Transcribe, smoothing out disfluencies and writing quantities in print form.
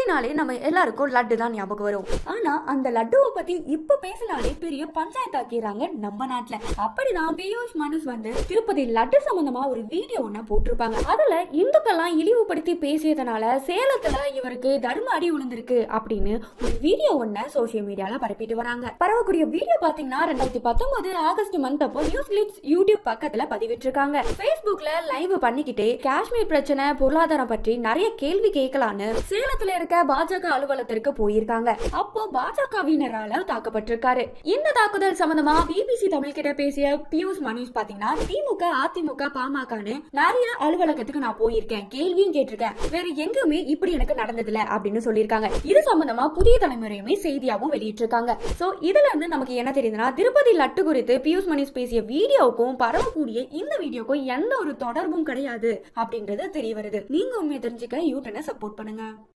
அப்படினாலே நம்ம எல்லாருக்கும் லட்டு தான் ஞாபகம் வரும். ஆனா அந்த லட்டுவை பத்தி இப்ப பேசினாலே பெரிய பஞ்சாயத்து ஆக்கிறாங்க நம்ம நாட்டுல. அப்படிதான் பியூஷ் மனுஷ் வந்து திருப்பதி லட்டு சம்பந்தமா ஒரு வீடியோ ஒண்ணு போட்டிருப்பாங்க. அதுல இந்துக்கெல்லாம் இழிவுபடுத்தி பேசியதனால சேலத்துல இவருக்கு தர்ம அடி விழுந்திருக்கு அப்படின்னு ஒரு வீடியோ ஒண்ணு சோசியல் மீடியால பரப்பிட்டு வராங்க. பரவக்கூடிய வீடியோ பாத்தீங்கன்னா 2019 ஆகஸ்ட் மந்த் அப்போ நியூஸ் கிளிப்ஸ் யூடியூப் பக்கத்துல பதிவிட்டிருக்காங்க. Facebookல லைவ் பண்ணிக்கிட்டே காஷ்மீர் பிரச்சனை பொருளாதாரம் பற்றி நிறைய கேள்வி கேட்கலான்னு சேலத்துல இருக்க பாஜக அலுவலகத்திற்கு போயிருக்காங்க. அப்போ பாஜகவினரால தாக்கப்பட்டிருக்காரு. இந்த தாக்குதல் சம்பந்தமா பிபிசி தமிழ் கிட்ட பேசிய பியூஷ் மனுஷ் பாத்தீங்கன்னா திமுக அதிமுக பாமகன்னு நிறைய அலுவலகத்துக்கு நான் போயிருக்கேன், கேள்வியும் கேட்டிருக்கேன், வேற எங்குமே இப்படி எனக்கு நடந்ததில்ல அப்படின்னு சொல்லியிருக்காங்க. இது சம்பந்தமா புதிய தலைமுறையுமே செய்தியாவும் வெளியிட்டிருக்காங்க. சோ இதுல இருந்து நமக்கு என்ன தெரியுதுன்னா திருப்பதி லட்டு குறித்து பியூஷ் மனுஷ் பேசிய வீடியோவுக்கும் பரவக்கூடிய இந்த வீடியோக்கும் எந்த ஒரு தொடர்பும் கிடையாது அப்படின்றது தெரிய வருது. நீங்க உண்மையை தெரிஞ்சுக்க யூடியூனை சப்போர்ட் பண்ணுங்க.